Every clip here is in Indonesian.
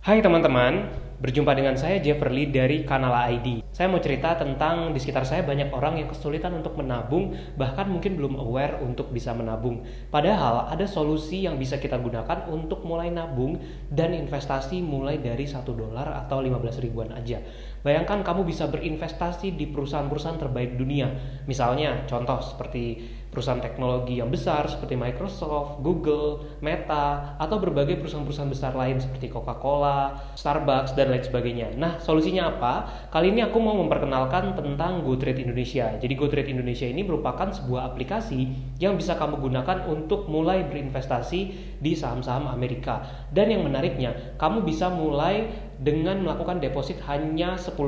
Hai teman-teman, berjumpa dengan saya Jefferly dari Kanala ID. Saya mau cerita tentang di sekitar saya banyak orang yang kesulitan untuk menabung, bahkan mungkin belum aware untuk bisa menabung. Padahal ada solusi yang bisa kita gunakan untuk mulai nabung dan investasi mulai dari $1 atau 15 ribuan aja. Bayangkan kamu bisa berinvestasi di perusahaan-perusahaan terbaik dunia. Misalnya, contoh seperti perusahaan teknologi yang besar seperti Microsoft, Google, Meta, atau berbagai perusahaan-perusahaan besar lain seperti Coca-Cola, Starbucks, dan lain sebagainya. Nah, solusinya apa? Kali ini aku mau memperkenalkan tentang GoTrade Indonesia. Jadi GoTrade Indonesia ini merupakan sebuah aplikasi yang bisa kamu gunakan untuk mulai berinvestasi di saham-saham Amerika. Dan yang menariknya, kamu bisa mulai dengan melakukan deposit hanya $10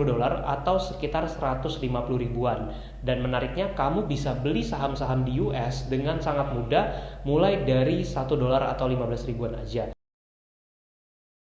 atau sekitar 150 ribuan. Dan menariknya, kamu bisa beli saham-saham di US dengan sangat mudah mulai dari $1 atau 15 ribuan aja.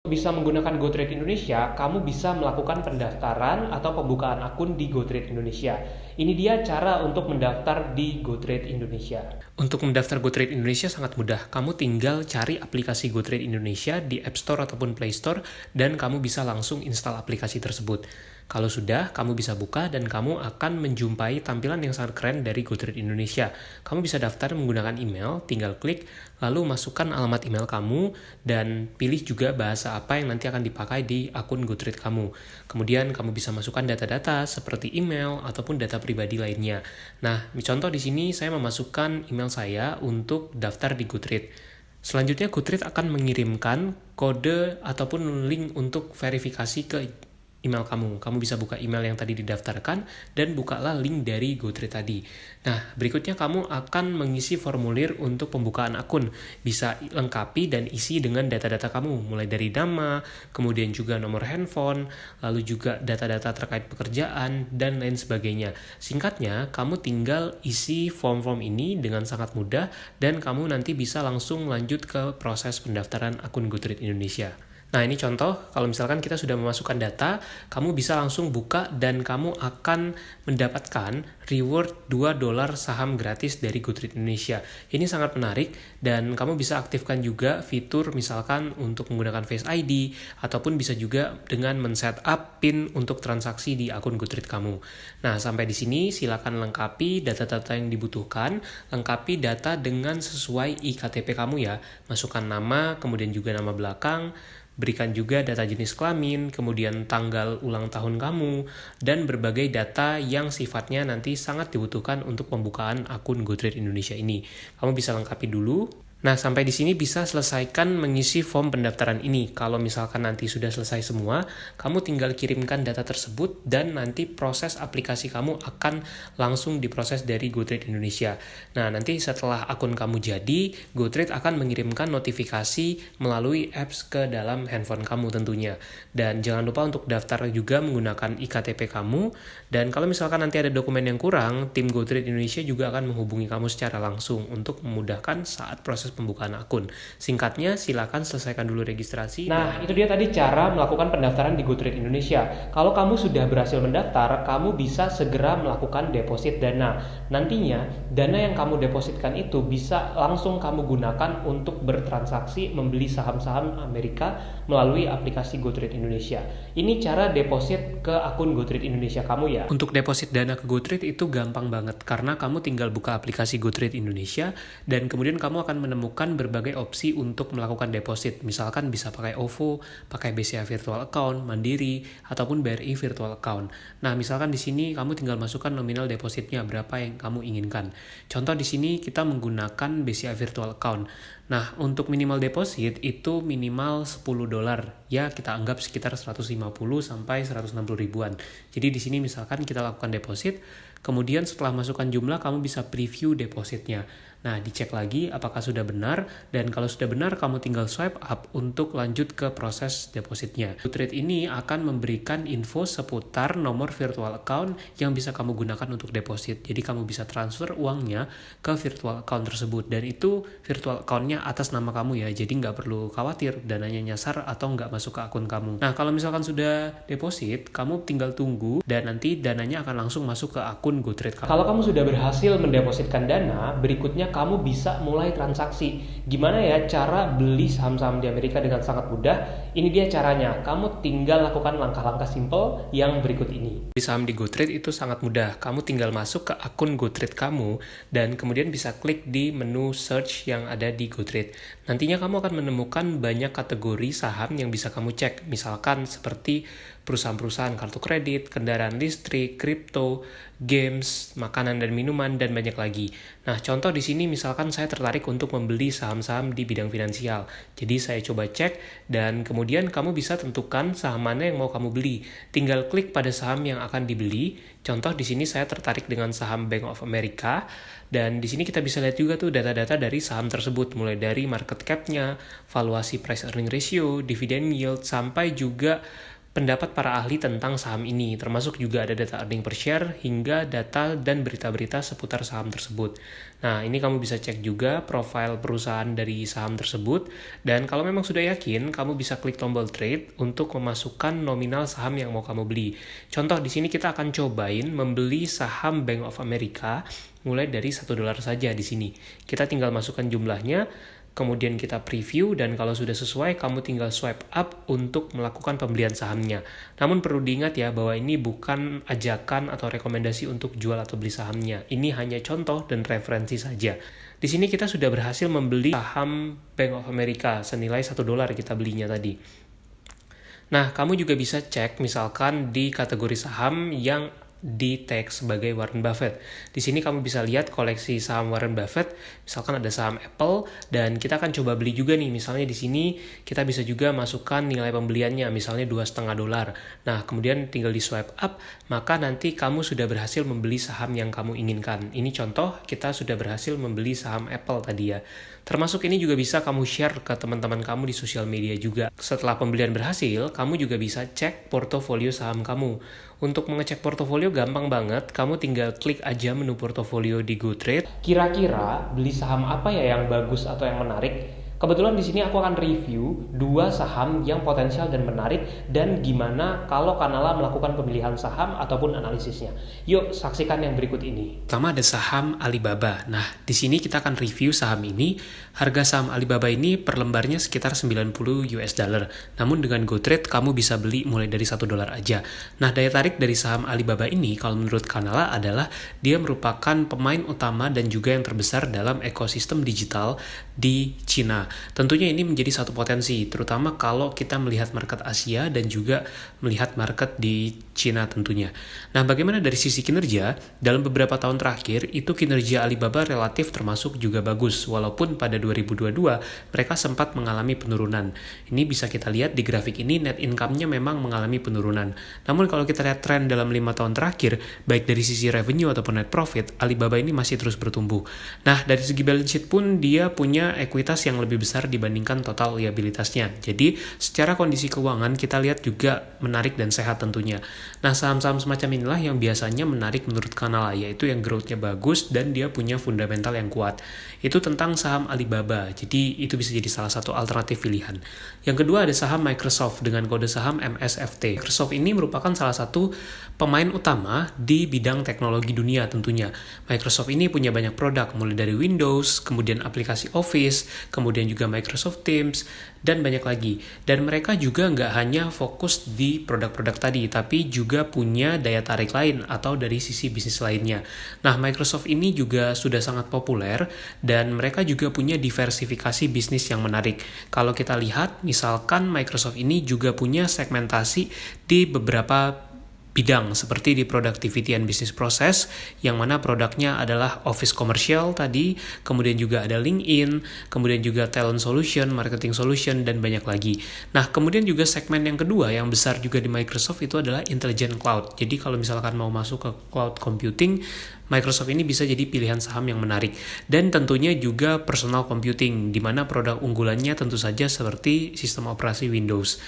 Bisa menggunakan GoTrade Indonesia, kamu bisa melakukan pendaftaran atau pembukaan akun di GoTrade Indonesia. Ini dia cara untuk mendaftar di GoTrade Indonesia. Untuk mendaftar GoTrade Indonesia sangat mudah. Kamu tinggal cari aplikasi GoTrade Indonesia di App Store ataupun Play Store dan kamu bisa langsung install aplikasi tersebut. Kalau sudah, kamu bisa buka dan kamu akan menjumpai tampilan yang sangat keren dari GoTrade Indonesia. Kamu bisa daftar menggunakan email, tinggal klik, lalu masukkan alamat email kamu, dan pilih juga bahasa apa yang nanti akan dipakai di akun GoTrade kamu. Kemudian kamu bisa masukkan data-data seperti email ataupun data pribadi lainnya. Nah, contoh di sini saya memasukkan email saya untuk daftar di GoTrade. Selanjutnya GoTrade akan mengirimkan kode ataupun link untuk verifikasi ke email kamu. Kamu bisa buka email yang tadi didaftarkan dan bukalah link dari GoTrade tadi. Nah, berikutnya kamu akan mengisi formulir untuk pembukaan akun. Bisa lengkapi dan isi dengan data-data kamu, mulai dari nama, kemudian juga nomor handphone, lalu juga data-data terkait pekerjaan, dan lain sebagainya. Singkatnya, kamu tinggal isi form-form ini dengan sangat mudah dan kamu nanti bisa langsung lanjut ke proses pendaftaran akun GoTrade Indonesia. Nah, ini contoh, kalau misalkan kita sudah memasukkan data, kamu bisa langsung buka dan kamu akan mendapatkan reward $2 saham gratis dari GoTrade Indonesia. Ini sangat menarik dan kamu bisa aktifkan juga fitur misalkan untuk menggunakan Face ID ataupun bisa juga dengan men-setup PIN untuk transaksi di akun GoTrade kamu. Nah, sampai di sini silakan lengkapi data-data yang dibutuhkan, lengkapi data dengan sesuai iktp kamu ya. Masukkan nama, kemudian juga nama belakang, berikan juga data jenis kelamin, kemudian tanggal ulang tahun kamu, dan berbagai data yang sifatnya nanti sangat dibutuhkan untuk pembukaan akun GoTrade Indonesia ini. Kamu bisa lengkapi dulu. Nah, sampai di sini bisa selesaikan mengisi form pendaftaran ini. Kalau misalkan nanti sudah selesai semua, kamu tinggal kirimkan data tersebut dan nanti proses aplikasi kamu akan langsung diproses dari GoTrade Indonesia. Nah, nanti setelah akun kamu jadi, GoTrade akan mengirimkan notifikasi melalui apps ke dalam handphone kamu tentunya. Dan jangan lupa untuk daftar juga menggunakan iktp kamu. Dan kalau misalkan nanti ada dokumen yang kurang, tim GoTrade Indonesia juga akan menghubungi kamu secara langsung untuk memudahkan saat proses pembukaan akun. Singkatnya, silakan selesaikan dulu registrasi. Nah, itu dia tadi cara melakukan pendaftaran di GoTrade Indonesia. Kalau kamu sudah berhasil mendaftar, kamu bisa segera melakukan deposit dana. Nantinya, dana yang kamu depositkan itu bisa langsung kamu gunakan untuk bertransaksi membeli saham-saham Amerika melalui aplikasi GoTrade Indonesia. Ini cara deposit ke akun GoTrade Indonesia kamu ya. Untuk deposit dana ke GoTrade itu gampang banget karena kamu tinggal buka aplikasi GoTrade Indonesia dan kemudian kamu akan menemukan berbagai opsi untuk melakukan deposit. Misalkan bisa pakai OVO, pakai BCA Virtual Account, Mandiri, ataupun BRI Virtual Account. Nah, misalkan di sini kamu tinggal masukkan nominal depositnya berapa yang kamu inginkan. Contoh di sini kita menggunakan BCA Virtual Account. Nah, untuk minimal deposit itu minimal $10. Ya, kita anggap sekitar 150 sampai 160 ribuan. Jadi di sini misalkan kita lakukan deposit, kemudian setelah masukkan jumlah kamu bisa preview depositnya. Nah, dicek lagi apakah sudah benar, dan kalau sudah benar, kamu tinggal swipe up untuk lanjut ke proses depositnya. GoTrade ini akan memberikan info seputar nomor virtual account yang bisa kamu gunakan untuk deposit. Jadi, kamu bisa transfer uangnya ke virtual account tersebut, dan itu virtual account-nya atas nama kamu ya, jadi nggak perlu khawatir dananya nyasar atau nggak masuk ke akun kamu. Nah, kalau misalkan sudah deposit, kamu tinggal tunggu, dan nanti dananya akan langsung masuk ke akun GoTrade kamu. Kalau kamu sudah berhasil mendepositkan dana, berikutnya kamu bisa mulai transaksi. Gimana ya cara beli saham-saham di Amerika dengan sangat mudah? Ini dia caranya, kamu tinggal lakukan langkah-langkah simple yang berikut ini. Di saham di GoTrade itu sangat mudah, kamu tinggal masuk ke akun GoTrade kamu, dan kemudian bisa klik di menu search yang ada di GoTrade. Nantinya kamu akan menemukan banyak kategori saham yang bisa kamu cek, misalkan seperti perusahaan-perusahaan kartu kredit, kendaraan listrik, kripto, games, makanan dan minuman, dan banyak lagi. Nah, contoh di sini misalkan saya tertarik untuk membeli saham-saham di bidang finansial. Jadi saya coba cek, dan kemudian kamu bisa tentukan saham mana yang mau kamu beli. Tinggal klik pada saham yang akan dibeli. Contoh di sini saya tertarik dengan saham Bank of America, dan di sini kita bisa lihat juga tuh data-data dari saham tersebut, mulai dari market cap-nya, valuasi price earning ratio, dividend yield, sampai juga pendapat para ahli tentang saham ini, termasuk juga ada data earning per share hingga data dan berita-berita seputar saham tersebut. Nah, ini kamu bisa cek juga profil perusahaan dari saham tersebut, dan kalau memang sudah yakin, kamu bisa klik tombol trade untuk memasukkan nominal saham yang mau kamu beli. Contoh di sini kita akan cobain membeli saham Bank of America mulai dari $1 saja di sini. Kita tinggal masukkan jumlahnya, kemudian kita preview, dan kalau sudah sesuai, kamu tinggal swipe up untuk melakukan pembelian sahamnya. Namun perlu diingat ya, bahwa ini bukan ajakan atau rekomendasi untuk jual atau beli sahamnya. Ini hanya contoh dan referensi saja. Di sini kita sudah berhasil membeli saham Bank of America senilai $1 kita belinya tadi. Nah, kamu juga bisa cek misalkan di kategori saham yang di tag sebagai Warren Buffett. Di sini kamu bisa lihat koleksi saham Warren Buffett, misalkan ada saham Apple, dan kita akan coba beli juga nih. Misalnya di sini kita bisa juga masukkan nilai pembeliannya, misalnya $2,5. Nah, kemudian tinggal di swipe up, maka nanti kamu sudah berhasil membeli saham yang kamu inginkan. Ini contoh, kita sudah berhasil membeli saham Apple tadi ya. Termasuk ini juga bisa kamu share ke teman-teman kamu di sosial media juga. Setelah pembelian berhasil, kamu juga bisa cek portofolio saham kamu. Untuk mengecek portofolio gampang banget, kamu tinggal klik aja menu portofolio di GoTrade. Kira-kira beli saham apa ya yang bagus atau yang menarik? Kebetulan di sini aku akan review 2 saham yang potensial dan menarik, dan gimana kalau Kanala melakukan pemilihan saham ataupun analisisnya. Yuk saksikan yang berikut ini. Pertama ada saham Alibaba. Nah, di sini kita akan review saham ini. Harga saham Alibaba ini per lembarnya sekitar $90. Namun dengan GoTrade kamu bisa beli mulai dari $1 aja. Nah, daya tarik dari saham Alibaba ini kalau menurut Kanala adalah dia merupakan pemain utama dan juga yang terbesar dalam ekosistem digital di Cina. Tentunya ini menjadi satu potensi, terutama kalau kita melihat market Asia dan juga melihat market di Cina tentunya. Nah, bagaimana dari sisi kinerja? Dalam beberapa tahun terakhir, itu kinerja Alibaba relatif termasuk juga bagus, walaupun pada 2022 mereka sempat mengalami penurunan. Ini bisa kita lihat di grafik ini, net income-nya memang mengalami penurunan. Namun kalau kita lihat tren dalam 5 tahun terakhir, baik dari sisi revenue ataupun net profit, Alibaba ini masih terus bertumbuh. Nah, dari segi balance sheet pun dia punya ekuitas yang lebih besar dibandingkan total liabilitasnya. Jadi, secara kondisi keuangan kita lihat juga menarik dan sehat tentunya. Nah, saham-saham semacam inilah yang biasanya menarik menurut Kanala, yaitu yang growth-nya bagus dan dia punya fundamental yang kuat. Itu tentang saham Alibaba. Jadi, itu bisa jadi salah satu alternatif pilihan. Yang kedua ada saham Microsoft dengan kode saham MSFT. Microsoft ini merupakan salah satu pemain utama di bidang teknologi dunia tentunya. Microsoft ini punya banyak produk, mulai dari Windows, kemudian aplikasi Office, kemudian juga Microsoft Teams, dan banyak lagi. Dan mereka juga nggak hanya fokus di produk-produk tadi, tapi juga punya daya tarik lain atau dari sisi bisnis lainnya. Nah, Microsoft ini juga sudah sangat populer dan mereka juga punya diversifikasi bisnis yang menarik. Kalau kita lihat, misalkan Microsoft ini juga punya segmentasi di beberapa bidang seperti di productivity and business process, yang mana produknya adalah Office Commercial tadi, kemudian juga ada LinkedIn, kemudian juga Talent Solution, Marketing Solution, dan banyak lagi. Nah, kemudian juga segmen yang kedua yang besar juga di Microsoft itu adalah Intelligent Cloud. Jadi kalau misalkan mau masuk ke cloud computing, Microsoft ini bisa jadi pilihan saham yang menarik. Dan tentunya juga personal computing, di mana produk unggulannya tentu saja seperti sistem operasi Windows.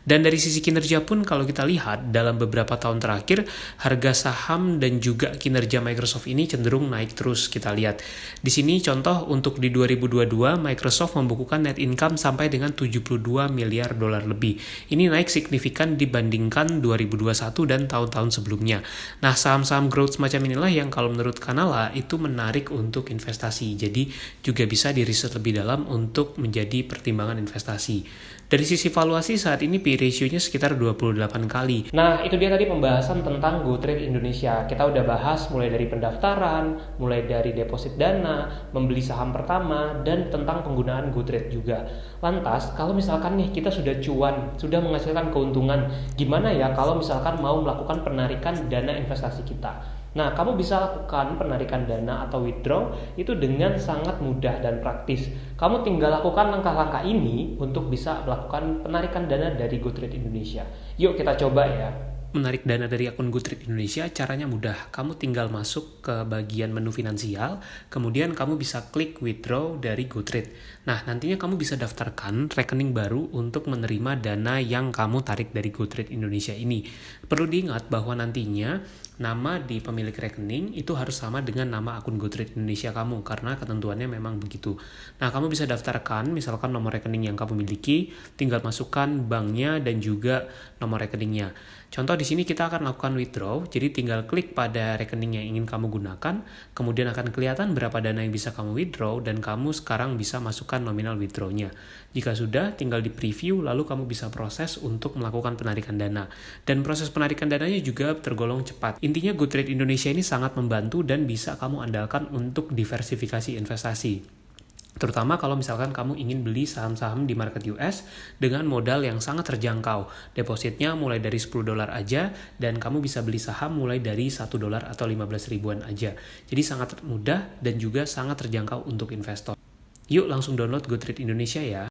Dan dari sisi kinerja pun kalau kita lihat dalam beberapa tahun terakhir, harga saham dan juga kinerja Microsoft ini cenderung naik terus kita lihat. Di sini contoh untuk di 2022 Microsoft membukukan net income sampai dengan $72 miliar lebih. Ini naik signifikan dibandingkan 2021 dan tahun-tahun sebelumnya. Nah, saham-saham growth semacam inilah yang kalau menurut Kanala itu menarik untuk investasi. Jadi juga bisa diriset lebih dalam untuk menjadi pertimbangan investasi. Dari sisi valuasi saat ini P/E ratio-nya sekitar 28 kali. Nah, itu dia tadi pembahasan tentang GoTrade Indonesia. Kita udah bahas mulai dari pendaftaran, mulai dari deposit dana, membeli saham pertama, dan tentang penggunaan GoTrade juga. Lantas, kalau misalkan nih kita sudah cuan, sudah menghasilkan keuntungan, gimana ya kalau misalkan mau melakukan penarikan dana investasi kita? Nah, kamu bisa lakukan penarikan dana atau withdraw itu dengan sangat mudah dan praktis. Kamu tinggal lakukan langkah-langkah ini untuk bisa melakukan penarikan dana dari GoTrade Indonesia. Yuk kita coba ya. Menarik dana dari akun GoTrade Indonesia caranya mudah. Kamu tinggal masuk ke bagian menu finansial, kemudian kamu bisa klik withdraw dari GoTrade. Nah, nantinya kamu bisa daftarkan rekening baru untuk menerima dana yang kamu tarik dari GoTrade Indonesia ini. Perlu diingat bahwa nantinya nama di pemilik rekening itu harus sama dengan nama akun GoTrade Indonesia kamu, karena ketentuannya memang begitu. Nah, kamu bisa daftarkan misalkan nomor rekening yang kamu miliki, tinggal masukkan banknya dan juga nomor rekeningnya. Contoh di sini kita akan lakukan withdraw, jadi tinggal klik pada rekening yang ingin kamu gunakan, kemudian akan kelihatan berapa dana yang bisa kamu withdraw, dan kamu sekarang bisa masukkan nominal withdraw-nya. Jika sudah, tinggal di preview, lalu kamu bisa proses untuk melakukan penarikan dana. Dan proses penarikan dananya juga tergolong cepat. Intinya GoTrade Indonesia ini sangat membantu dan bisa kamu andalkan untuk diversifikasi investasi. Terutama kalau misalkan kamu ingin beli saham-saham di market US dengan modal yang sangat terjangkau. Depositnya mulai dari $10 aja, dan kamu bisa beli saham mulai dari $1 atau 15 ribuan aja. Jadi sangat mudah dan juga sangat terjangkau untuk investor. Yuk langsung download GoTrade Indonesia ya.